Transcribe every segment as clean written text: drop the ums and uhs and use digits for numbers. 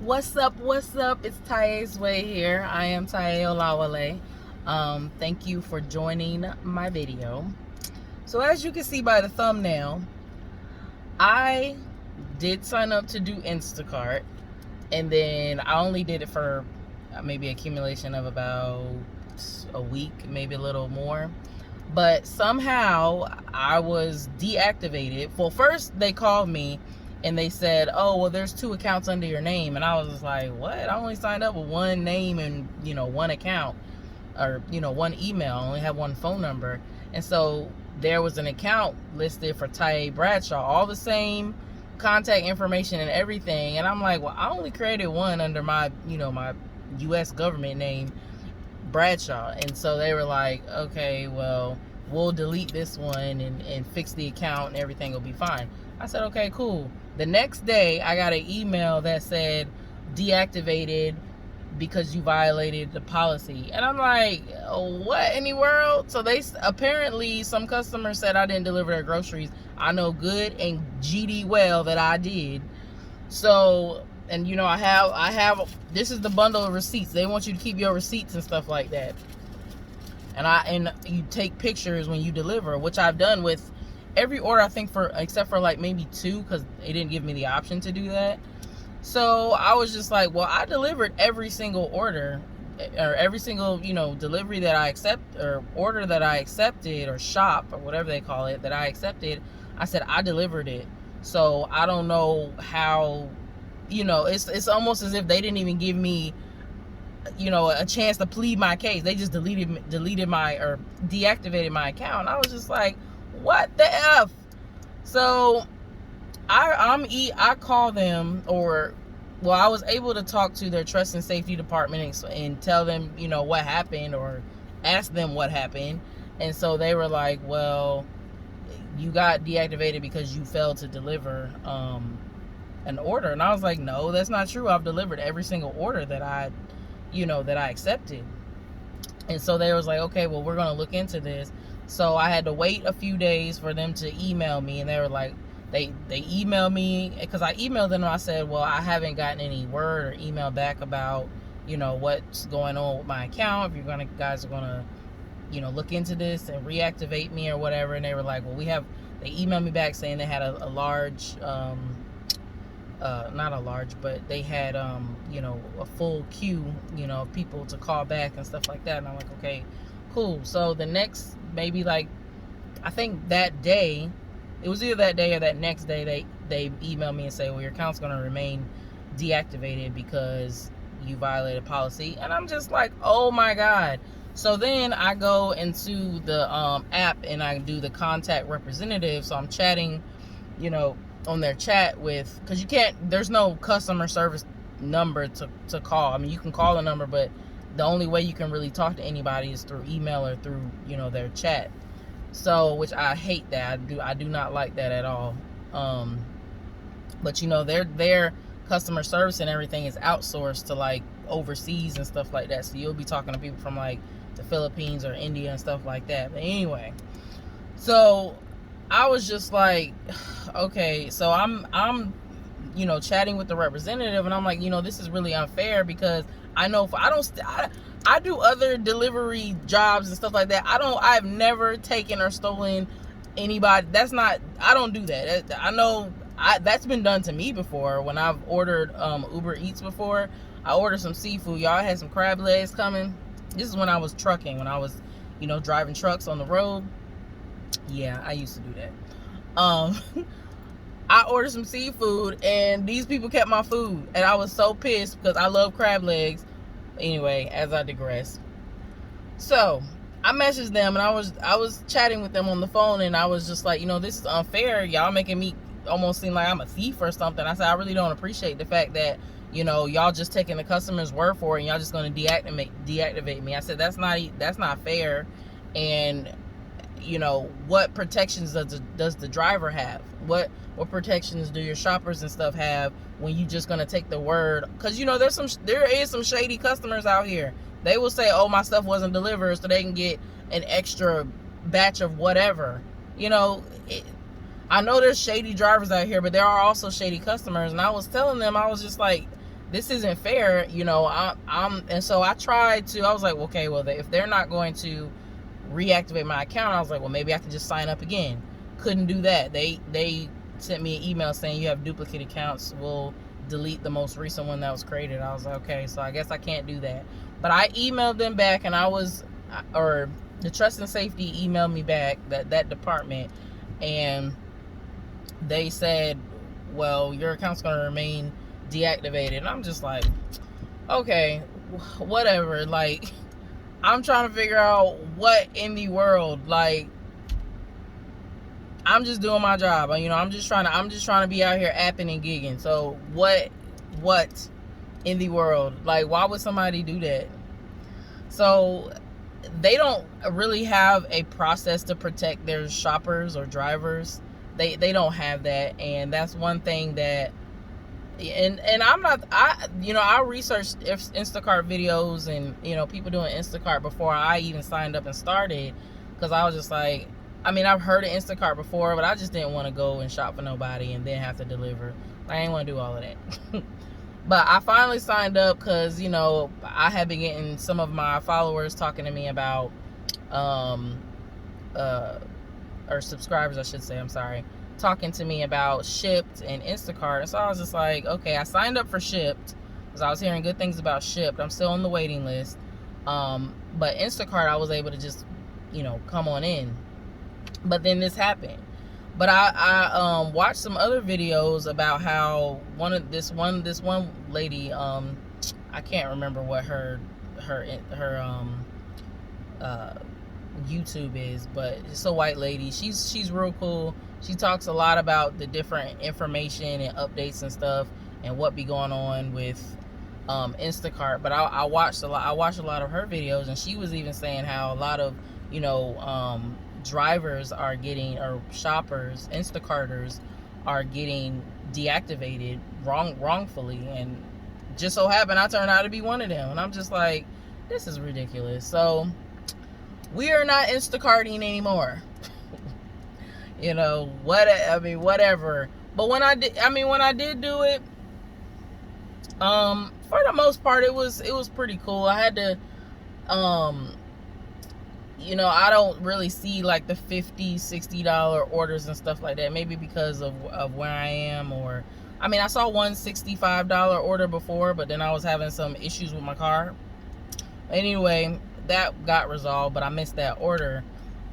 What's up? What's up? It's Taye's Way here. I am Taye Olawale. Thank you for joining my video. So as you can see by the thumbnail, I did sign up to do Instacart, and then I only did it for maybe accumulation of about a week, maybe a little more. But somehow I was deactivated. Well, first they called me and they said, oh, well, there's 2 accounts under your name. And I was just like, what? I only signed up with 1 name and, 1 account, or, 1 email. I only have 1 phone number. And so there was an account listed for Taye Bradshaw, all the same contact information and everything. And I'm like, well, I only created 1 under my, my U.S. government name, Bradshaw. And so they were like, okay, well, we'll delete this one and fix the account and everything will be fine. I said, okay, cool. The next day I got an email that said deactivated because you violated the policy. And I'm like, what in the world? So they apparently, some customers said I didn't deliver their groceries. I know good and GD well that I did. So, and I have this is the bundle of receipts. They want you to keep your receipts and stuff like that. And you take pictures when you deliver, which I've done with every order, I think, except for like maybe 2, because they didn't give me the option to do that. So I was just like, well, I delivered every single order, or every single delivery that I accept, or order that I accepted, or shop, or whatever they call it, that I accepted. I said I delivered it. So I don't know how, it's almost as if they didn't even give me a chance to plead my case. They just deleted my, or deactivated my account. I was just like, what the F? So I call them, or well, I was able to talk to their trust and safety department and tell them what happened, or ask them what happened. And so they were like, well, you got deactivated because you failed to deliver an order. And I was like, no, that's not true. I've delivered every single order that I accepted. And so they was like, okay, well, we're gonna look into this. So I had to wait a few days for them to email me, and they were like, they emailed me, because I emailed them and I said, well, I haven't gotten any word or email back about what's going on with my account. If you guys are gonna look into this and reactivate me or whatever. And they were like, well, they emailed me back saying they had a large not a large, but they had a full queue of people to call back and stuff like that. And I'm like, okay, cool. So the next, maybe like, I think that day, it was either that day or that next day, they emailed me and say, well, your account's going to remain deactivated because you violated policy. And I'm just like, oh my God. So then I go into the app and I do the contact representative. So I'm chatting, on their chat with, because you can't, there's no customer service number to call. I mean, you can call a number, but the only way you can really talk to anybody is through email or through their chat. So, which I hate that. I do not like that at all. But their customer service and everything is outsourced to like overseas and stuff like that. So you'll be talking to people from like the Philippines or India and stuff like that. But anyway, so I was just like, okay, so I'm chatting with the representative, and I'm like, this is really unfair, because I know I do other delivery jobs and stuff like that. I've never taken or stolen anybody. I don't do that. I know that's been done to me before when I've ordered UberEats before. I ordered some seafood. Y'all had some crab legs coming. This is when I was trucking, when I was driving trucks on the road. Yeah, I used to do that. I ordered some seafood and these people kept my food, and I was so pissed because I love crab legs. Anyway, as I digress. So I messaged them, and I was chatting with them on the phone, and I was just like, this is unfair. Y'all making me almost seem like I'm a thief or something. I said, I really don't appreciate the fact that y'all just taking the customer's word for it, and y'all just going to deactivate me. I said, that's not fair. And what protections does the driver have? What protections do your shoppers and stuff have when you just gonna take the word? Because there is some shady customers out here. They will say, oh, my stuff wasn't delivered, so they can get an extra batch of whatever. I know there's shady drivers out here, but there are also shady customers. And I was telling them, I was just like, this isn't fair, you know. And so I tried to, I was like, okay, well, if they're not going to reactivate my account, I was like, well, maybe I can just sign up again. Couldn't do that. They sent me an email saying you have duplicate accounts, we'll delete the most recent one that was created. I was like, okay, so I guess I can't do that. But I emailed them back, and or the trust and safety emailed me back, that department, and they said, well, your account's going to remain deactivated. And I'm just like, okay, whatever. Like, I'm trying to figure out what in the world, like, I'm just doing my job. You know, I'm just trying to be out here apping and gigging. So what in the world? Like, why would somebody do that? So they don't really have a process to protect their shoppers or drivers. They don't have that, and that's one thing that, and I researched Instacart videos and, you know, people doing Instacart before I even signed up and started, because I was just like, I mean, I've heard of Instacart before, but I just didn't want to go and shop for nobody and then have to deliver. I didn't want to do all of that. But I finally signed up because, you know, I had been getting some of my followers talking to me about, or subscribers, I should say, I'm sorry, talking to me about Shipt and Instacart. And so I was just like, okay, I signed up for Shipt because I was hearing good things about Shipt. I'm still on the waiting list. But Instacart, I was able to just, you know, come on in. But then this happened. But I watched some other videos about how this one lady, I can't remember what her YouTube is, but it's a white lady. She's real cool. She talks a lot about the different information and updates and stuff and what be going on with Instacart. But I watched a lot of her videos, and she was even saying how a lot of, you know, drivers are getting, or shoppers, Instacarters are getting deactivated wrongfully, and just so happened I turned out to be one of them. And I'm just like, this is ridiculous. So we are not Instacarting anymore. You know, whatever. But when I did do it, for the most part, it was pretty cool. I had to, you know, I don't really see like the $50, $60 orders and stuff like that. Maybe because of where I am, or, I mean, I saw one $65 order before, but then I was having some issues with my car. Anyway, that got resolved, but I missed that order.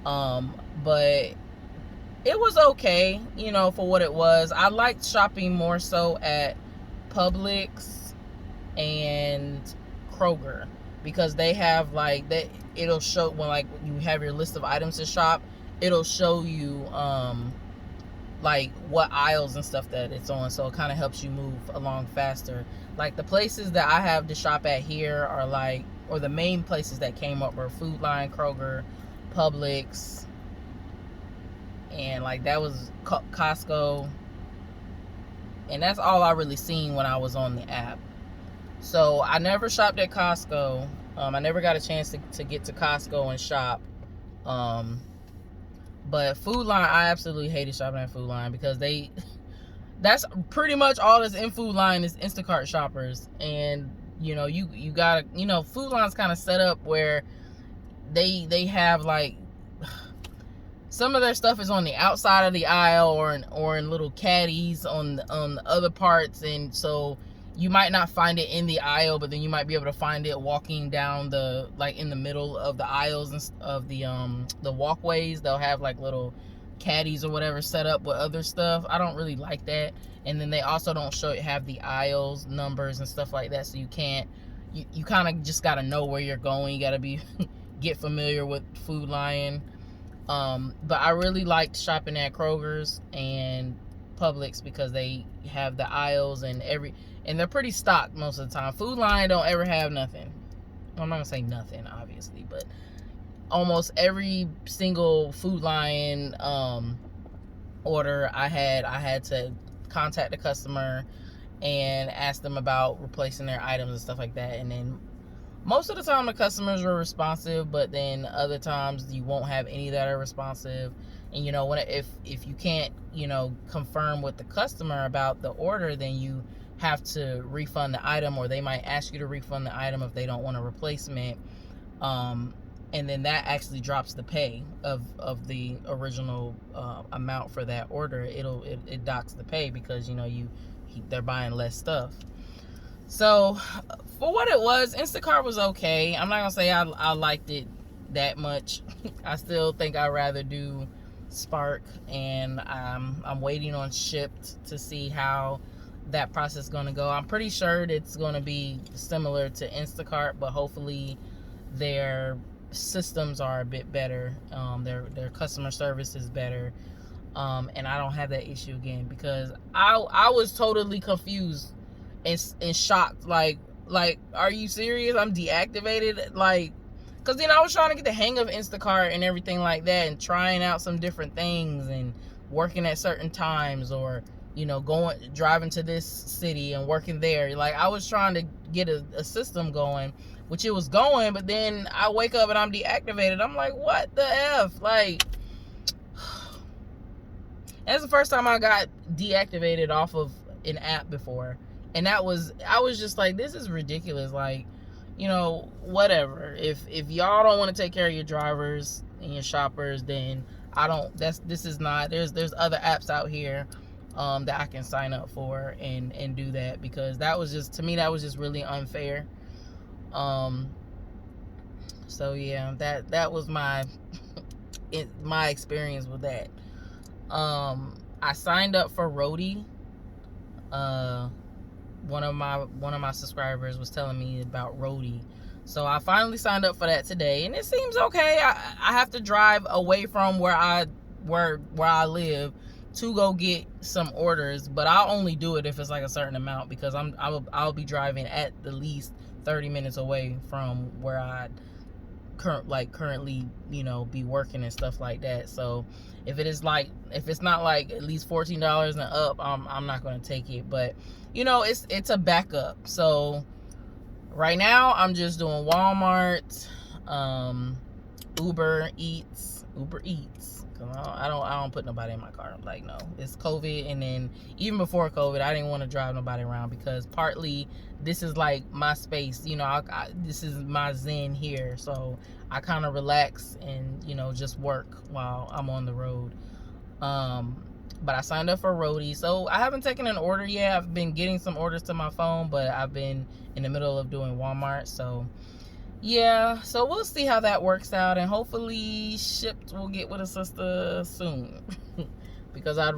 But it was okay, you know, for what it was. I liked shopping more so at Publix and Kroger, because they have like that. It'll show when, like, you have your list of items to shop, it'll show you like what aisles and stuff that it's on, so it kind of helps you move along faster. Like, the places that I have to shop at here are like, or the main places that came up were Food Line, Kroger, Publix, and like that was Costco, and that's all I really seen when I was on the app. So I never shopped at Costco. I never got a chance to get to Costco and shop. But Food Line, I absolutely hated shopping at Food Line, because that's pretty much all that's in Food Line is Instacart shoppers. And, you know, you gotta, you know, Food Line's kind of set up where they have like, some of their stuff is on the outside of the aisle, or in little caddies on the other parts, and so you might not find it in the aisle, but then you might be able to find it walking down in the middle of the aisles and of the walkways. They'll have like little caddies or whatever set up with other stuff. I don't really like that. And then they also don't have the aisles numbers and stuff like that, so you can't, you kind of just got to know where you're going. You got to be get familiar with Food Lion. But I really liked shopping at Kroger's and Publix, because they have the aisles and they're pretty stocked most of the time. Food Line don't ever have nothing. Well, I'm not gonna say nothing, obviously, but almost every single Food Line order I had to contact the customer and ask them about replacing their items and stuff like that. And then most of the time the customers were responsive, but then other times you won't have any that are responsive. And, you know, if you can't, you know, confirm with the customer about the order, then you have to refund the item, or they might ask you to refund the item if they don't want a replacement. And then that actually drops the pay of the original amount for that order. It docks the pay because they're buying less stuff. So for what it was, Instacart was okay. I'm not gonna say I liked it that much. I still think I'd rather do Spark, and I'm waiting on Shipt to see how that process is gonna go. I'm pretty sure it's gonna be similar to Instacart, but hopefully their systems are a bit better. Their customer service is better, and I don't have that issue again, because I was totally confused and shocked. Like, are you serious? I'm deactivated? Like, because then I was trying to get the hang of Instacart and everything like that, and trying out some different things and working at certain times, or driving to this city and working there. Like, I was trying to get a system going, which it was going, but then I wake up and I'm deactivated. I'm like, what the F? Like, that's the first time I got deactivated off of an app before. And I was just like, this is ridiculous. Like, whatever. If y'all don't want to take care of your drivers and your shoppers, then this is not, there's other apps out here that I can sign up for and do that, because that was just, to me, that was just really unfair. So yeah, that was my experience with that. I signed up for Roadie. One of my subscribers was telling me about Roadie, so I finally signed up for that today, and it seems okay. I have to drive away from where I live to go get some orders, but I'll only do it if it's like a certain amount, because I'll be driving at the least 30 minutes away from where I currently be working and stuff like that. So if it's not like at least $14 and up, I'm not going to take it. But it's a backup. So right now I'm just doing Walmart, UberEats. I don't put nobody in my car. I'm like, no, it's COVID. And then even before COVID, I didn't want to drive nobody around, because partly this is like my space. This is my zen here. So I kind of relax and, just work while I'm on the road. But I signed up for Roadie. So I haven't taken an order yet. I've been getting some orders to my phone, but I've been in the middle of doing Walmart. So yeah, so we'll see how that works out, and hopefully Shipt will get with a sister soon. Because I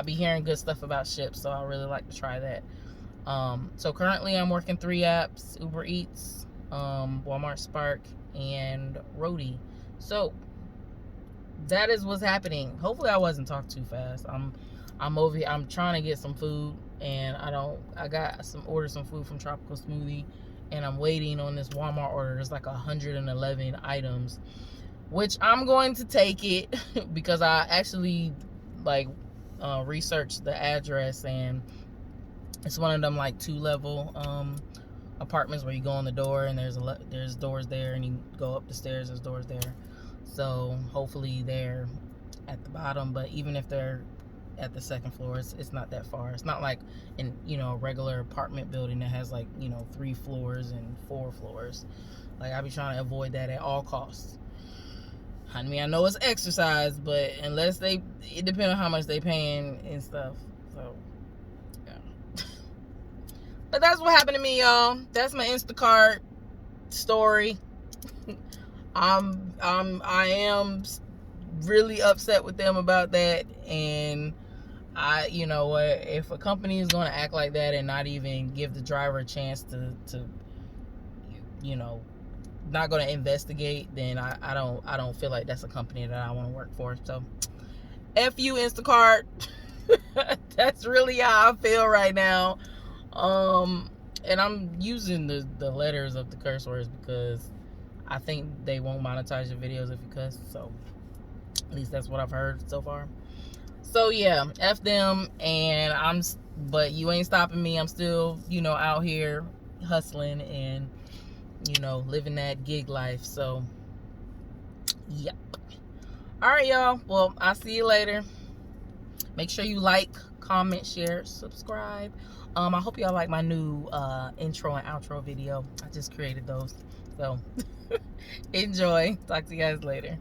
be hearing good stuff about Shipt, so I really like to try that. So currently I'm working 3 apps: UberEats, Walmart Spark, and Roadie. So that is what's happening. Hopefully I wasn't talking too fast. I'm over here. I'm trying to get some food, and I got some food from Tropical Smoothie. And I'm waiting on this Walmart order. There's like 111 items, which I'm going to take it because I actually researched the address, and it's one of them like 2-level apartments where you go on the door and there's doors there, and you go up the stairs, there's doors there. So hopefully they're at the bottom, but even if they're at the 2nd floor, it's not that far. It's not like a regular apartment building that has 3 floors and 4 floors. Like, I be trying to avoid that at all costs. I mean, I know it's exercise, but it depends on how much they paying and stuff. So yeah. But that's what happened to me, y'all. That's my Instacart story. I am really upset with them about that, and if a company is going to act like that and not even give the driver a chance to not going to investigate, then I don't feel like that's a company that I want to work for. So F you, Instacart. That's really how I feel right now. And I'm using the letters of the curse words because I think they won't monetize your videos if you cuss. So at least that's what I've heard so far. So yeah, F them, but you ain't stopping me. I'm still, out here hustling and, living that gig life. So, yep. All right, y'all. Well, I'll see you later. Make sure you like, comment, share, subscribe I hope y'all like my new intro and outro video. I just created those. So enjoy. Talk to you guys later.